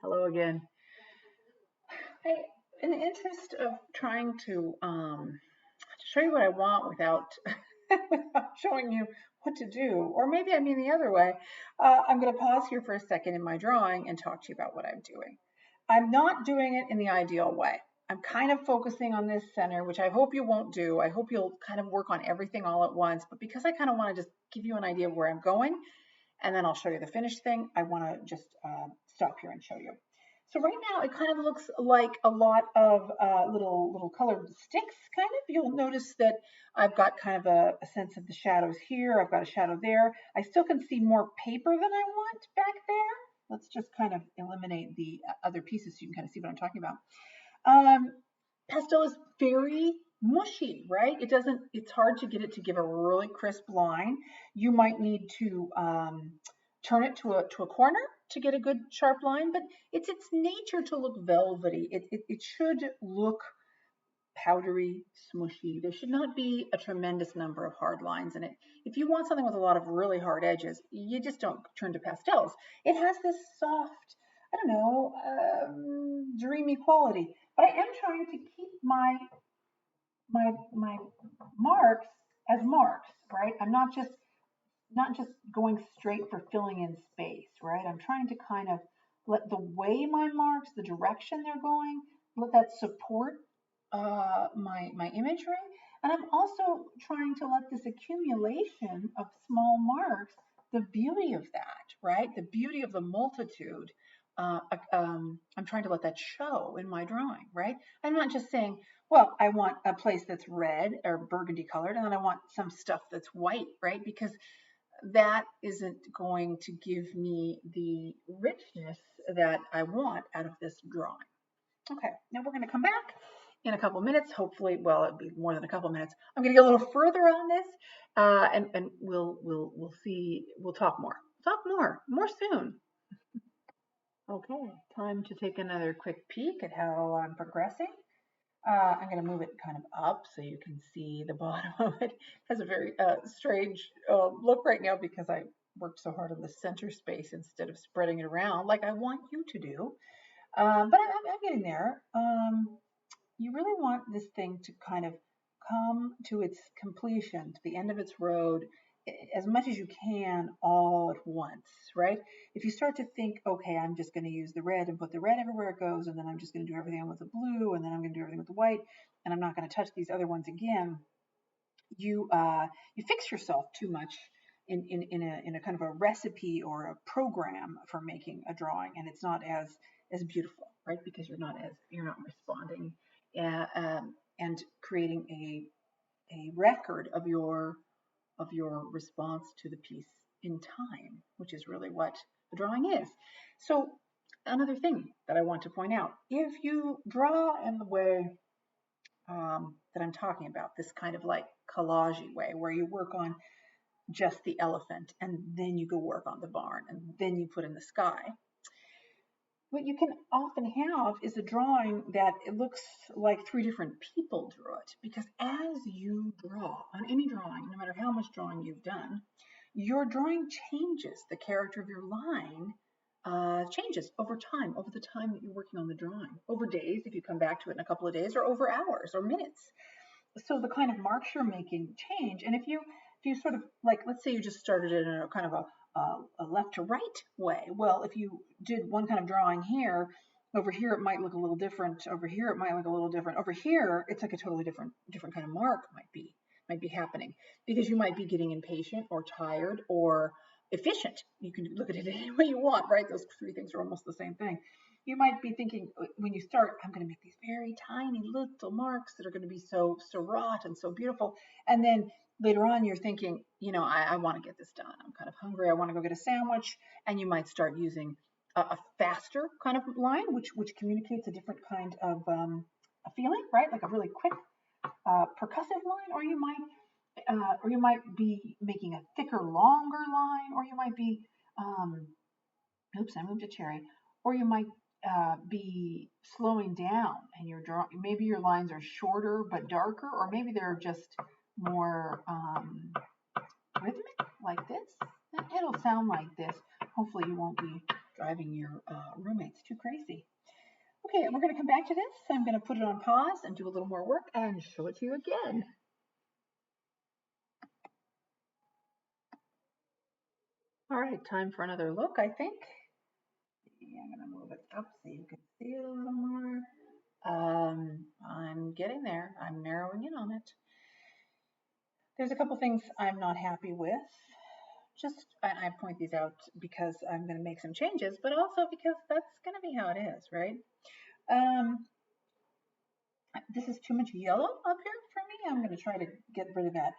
Hello again. I, in the interest of trying to show you what I want without, without showing you what to do, or maybe I mean the other way, I'm going to pause here for a second in my drawing and talk to you about what I'm doing. I'm not doing it in the ideal way. I'm kind of focusing on this center, which I hope you won't do. I hope you'll kind of work on everything all at once, but because I kind of want to just give you an idea of where I'm going, and then I'll show you the finished thing, I want to just stop here and show you. So right now it kind of looks like a lot of little colored sticks, kind of. You'll notice that I've got kind of a sense of the shadows here. I've got a shadow there. I still can see more paper than I want back there. Let's just kind of eliminate the other pieces so you can kind of see what I'm talking about. Um, Pastel is very mushy, right? It's hard to get it to give a really crisp line. You might need to turn it to a corner to get a good sharp line, but it's its nature to look velvety. It should look powdery, smushy. There should not be a tremendous number of hard lines in it. If you want something with a lot of really hard edges, you just don't turn to pastels. It has this soft, I don't know, dreamy quality. But I am trying to keep my marks as marks, right? I'm not just going straight for filling in space, right? I'm trying to kind of let the way my marks, the direction they're going, let that support my imagery. And I'm also trying to let this accumulation of small marks, the beauty of that, right? The beauty of the multitude. I'm trying to let that show in my drawing, right? I'm not just saying, well, I want a place that's red or burgundy colored, and then I want some stuff that's white, right? Because that isn't going to give me the richness that I want out of this drawing. Okay, now we're going to come back in a couple minutes. Hopefully, well, it'll be more than a couple minutes. I'm going to get a little further on this, and we'll see. We'll talk more. More soon. Okay, time to take another quick peek at how I'm progressing. I'm going to move it kind of up so you can see the bottom of it. It has a very strange look right now because I worked so hard on the center space instead of spreading it around like I want you to do. But I'm getting there. You really want this thing to kind of come to its completion, to the end of its road, as much as you can all at once, right? If you start to think, okay, I'm just going to use the red and put the red everywhere it goes, and then I'm just going to do everything with the blue, and then I'm going to do everything with the white, and I'm not going to touch these other ones again, you fix yourself too much in a kind of a recipe or a program for making a drawing, and it's not as beautiful, right? Because you're not responding and creating a record of your response to the piece in time, which is really what the drawing is. So another thing that I want to point out, if you draw in the way that I'm talking about, this kind of like collagey way where you work on just the elephant and then you go work on the barn and then you put in the sky. What you can often have is a drawing that it looks like three different people drew it, because as you draw on any drawing, no matter how much drawing you've done, your drawing changes. The character of your line changes over time, over the time that you're working on the drawing, over days if you come back to it in a couple of days, or over hours or minutes. So the kind of marks you're making change. And if you sort of like, let's say you just started it in a kind of a left to right way. Well, if you did one kind of drawing here, over here it might look a little different. Over here it might look a little different. Over here it's like a totally different kind of mark might be happening, because you might be getting impatient or tired or efficient. You can look at it any way you want, right? Those three things are almost the same thing. You might be thinking when you start, I'm going to make these very tiny little marks that are going to be so wrought and so beautiful. And then later on, you're thinking, I want to get this done. I'm kind of hungry. I want to go get a sandwich. And you might start using a faster kind of line, which communicates a different kind of a feeling, right? Like a really quick percussive line, or you might be making a thicker, longer line, or you might be, oops, I moved a cherry, or you might be slowing down and you're drawing. Maybe your lines are shorter but darker, or maybe they're just more rhythmic, like this. It'll sound like this. Hopefully, you won't be driving your roommates too crazy. Okay, we're going to come back to this. I'm going to put it on pause and do a little more work and show it to you again. All right, time for another look, I think. I'm going to move it up so you can see it a little more. I'm getting there. I'm narrowing in on it. There's a couple things I'm not happy with. Just, I point these out because I'm going to make some changes, but also because that's going to be how it is, right? This is too much yellow up here for me. I'm going to try to get rid of that.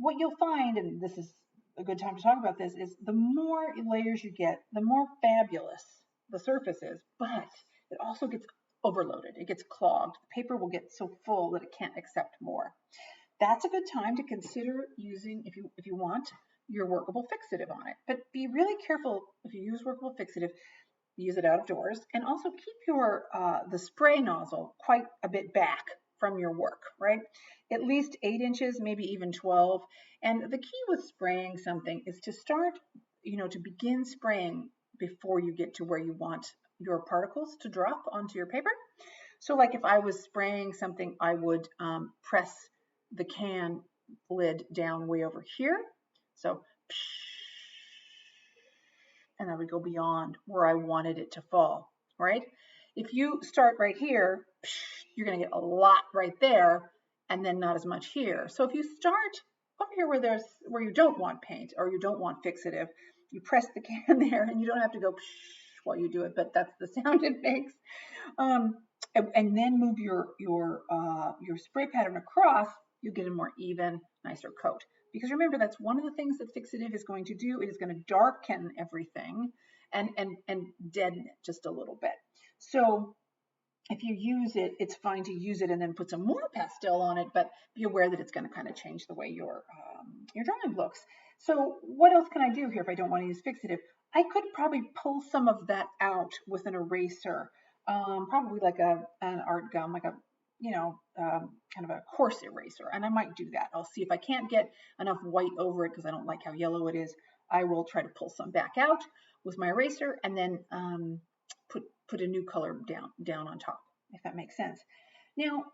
What you'll find, and this is a good time to talk about this, is the more layers you get, the more fabulous the surface is, but it also gets overloaded. It gets clogged. The paper will get so full that it can't accept more. That's a good time to consider using, if you want, your workable fixative on it. But be really careful if you use workable fixative, use it out of doors, and also keep your the spray nozzle quite a bit back from your work, right? At least 8 inches, maybe even 12. And the key with spraying something is to start, to begin spraying before you get to where you want your particles to drop onto your paper. So like if I was spraying something, I would press the can lid down way over here. So, and I would go beyond where I wanted it to fall, right? If you start right here, you're going to get a lot right there and then not as much here. So if you start over here where you don't want paint or you don't want fixative, you press the can there and you don't have to go while you do it, but that's the sound it makes. And then move your spray pattern across, you get a more even, nicer coat. Because remember, that's one of the things that fixative is going to do. It is going to darken everything and deaden it just a little bit. So if you use it, it's fine to use it and then put some more pastel on it, but be aware that it's going to kind of change the way your drawing looks. So what else can I do here if I don't want to use fixative? I could probably pull some of that out with an eraser, probably like an art gum, like a kind of a coarse eraser, and I might do that. I'll see if I can't get enough white over it because I don't like how yellow it is. I will try to pull some back out with my eraser and then put a new color down on top, if that makes sense. Now,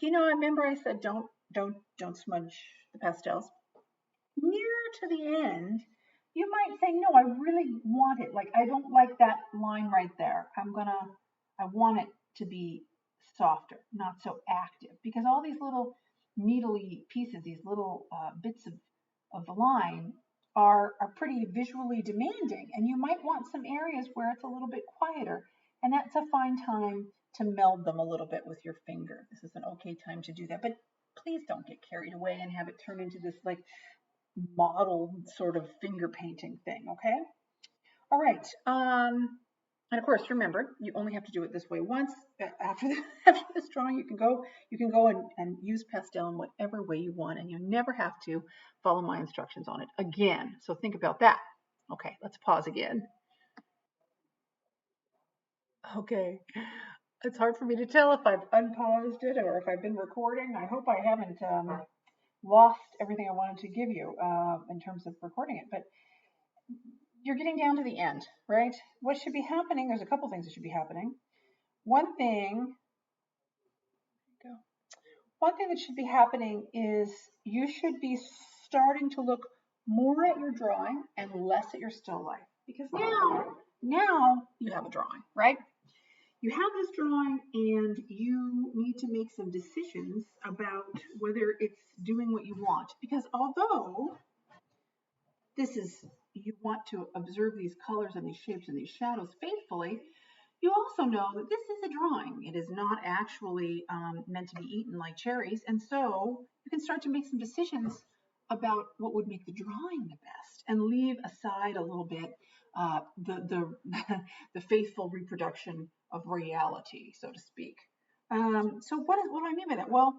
I remember I said don't smudge the pastels. Near to the end, you might say, no, I really want it. Like, I don't like that line right there. I want it to be softer, not so active, because all these little needly pieces, these little bits of the line are pretty visually demanding, and you might want some areas where it's a little bit quieter, and that's a fine time to meld them a little bit with your finger. This is an okay time to do that, but please don't get carried away and have it turn into this like model sort of finger painting thing, okay? All right. And of course, remember, you only have to do it this way once. After this drawing, you can go and use pastel in whatever way you want, and you never have to follow my instructions on it again. So think about that. Okay, let's pause again. Okay. It's hard for me to tell if I've unpaused it or if I've been recording. I hope I haven't lost everything I wanted to give you in terms of recording it, but you're getting down to the end, right? What should be happening? There's a couple things that should be happening. One thing that should be happening is you should be starting to look more at your drawing and less at your still life, because now you have a drawing, right? You have this drawing and you need to make some decisions about whether it's doing what you want, because although you want to observe these colors and these shapes and these shadows faithfully, you also know that this is a drawing. It is not actually meant to be eaten like cherries, and so you can start to make some decisions about what would make the drawing the best, and leave aside a little bit the the faithful reproduction of reality, so to speak. So what do I mean by that? Well,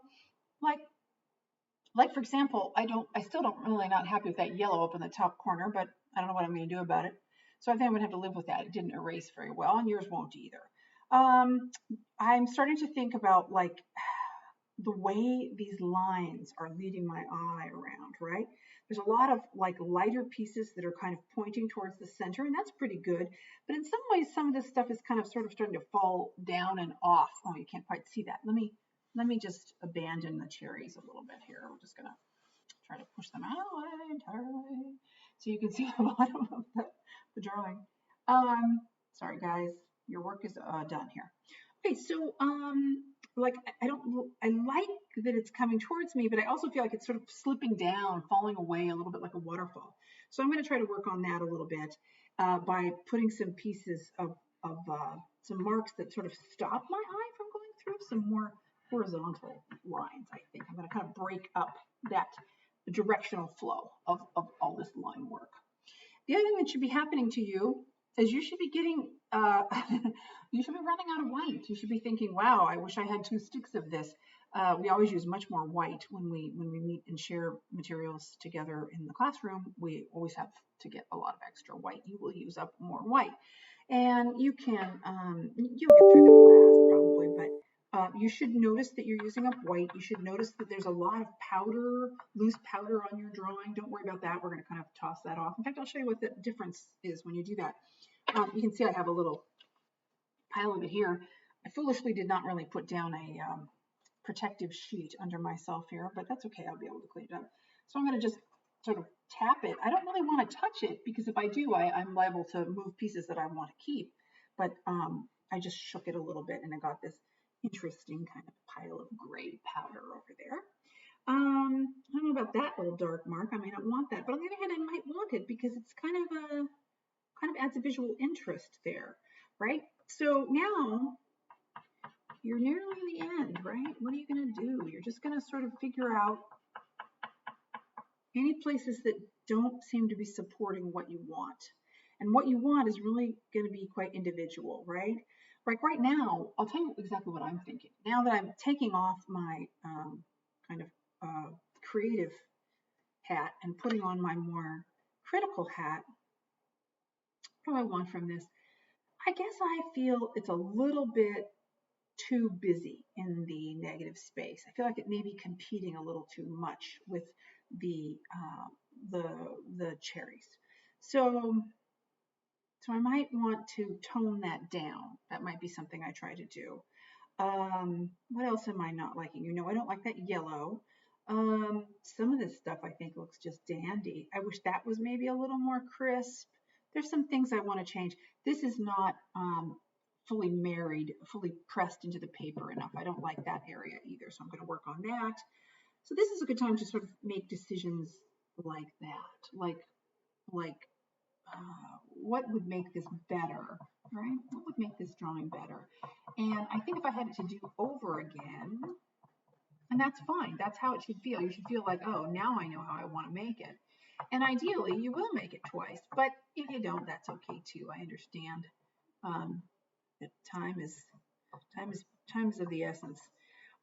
like for example, I still don't really not happy with that yellow up in the top corner, but I don't know what I'm going to do about it. So I think I'm going to have to live with that. It didn't erase very well, and yours won't either. I'm starting to think about like the way these lines are leading my eye around, right? There's a lot of like lighter pieces that are kind of pointing towards the center, and that's pretty good. But in some ways, some of this stuff is kind of sort of starting to fall down and off. Oh, you can't quite see that. Let me just abandon the cherries a little bit here. We're just gonna try to push them out of the way entirely so you can see the bottom of the drawing. Sorry guys, your work is done here. Okay, so like I like that it's coming towards me, but I also feel like it's sort of slipping down, falling away a little bit like a waterfall. So I'm going to try to work on that a little bit by putting some pieces of some marks that sort of stop my eye from going through, some more horizontal lines. I think I'm going to kind of break up that directional flow of all this line work. The other thing that should be happening to you is you should be getting, you should be running out of white. You should be thinking, wow, I wish I had 2 sticks of this. We always use much more white when we meet and share materials together in the classroom. We always have to get a lot of extra white. You will use up more white. And you can, you'll get through the class probably, but you should notice that you're using up white. You should notice that there's a lot of powder, loose powder on your drawing. Don't worry about that. We're going to kind of toss that off. In fact, I'll show you what the difference is when you do that. You can see I have a little pile of it here. I foolishly did not really put down a protective sheet under myself here, but that's okay. I'll be able to clean it up. So I'm going to just sort of tap it. I don't really want to touch it because if I do, I'm liable to move pieces that I want to keep. But I just shook it a little bit and I got this interesting kind of pile of gray powder over there. I don't know about that little dark mark. I may not want that, but on the other hand, I might want it because it's kind of adds a visual interest there, right? So now you're nearly the end, right? What are you going to do? You're just going to sort of figure out any places that don't seem to be supporting what you want. And what you want is really going to be quite individual, right? Like right now, I'll tell you exactly what I'm thinking. Now that I'm taking off my kind of creative hat and putting on my more critical hat, what do I want from this? I guess I feel it's a little bit too busy in the negative space. I feel like it may be competing a little too much with the cherries. So I might want to tone that down. That might be something I try to do. What else am I not liking? You know, I don't like that yellow. Some of this stuff I think looks just dandy. I wish that was maybe a little more crisp. There's some things I want to change. This is not fully married, fully pressed into the paper enough. I don't like that area either, so I'm going to work on that. So this is a good time to sort of make decisions like that, like what would make this better, right? What would make this drawing better? And I think if I had it to do over again, and that's fine, that's how it should feel. You should feel like, oh, now I know how I want to make it. And ideally, you will make it twice, but if you don't, that's okay too. I understand that time is of the essence.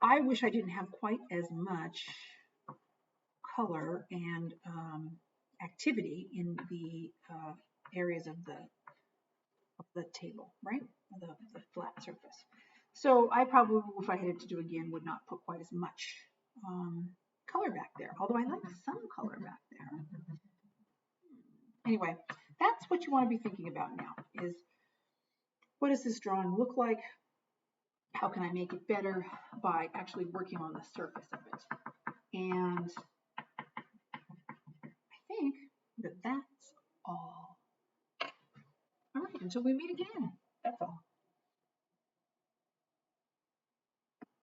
I wish I didn't have quite as much color and activity in the areas of the table, right? The flat surface. So I probably, if I had it to do again, would not put quite as much color back there, although I like some color back there. Anyway, that's what you want to be thinking about now is what does this drawing look like? How can I make it better by actually working on the surface of it? And I think that that's all. All right, until we meet again.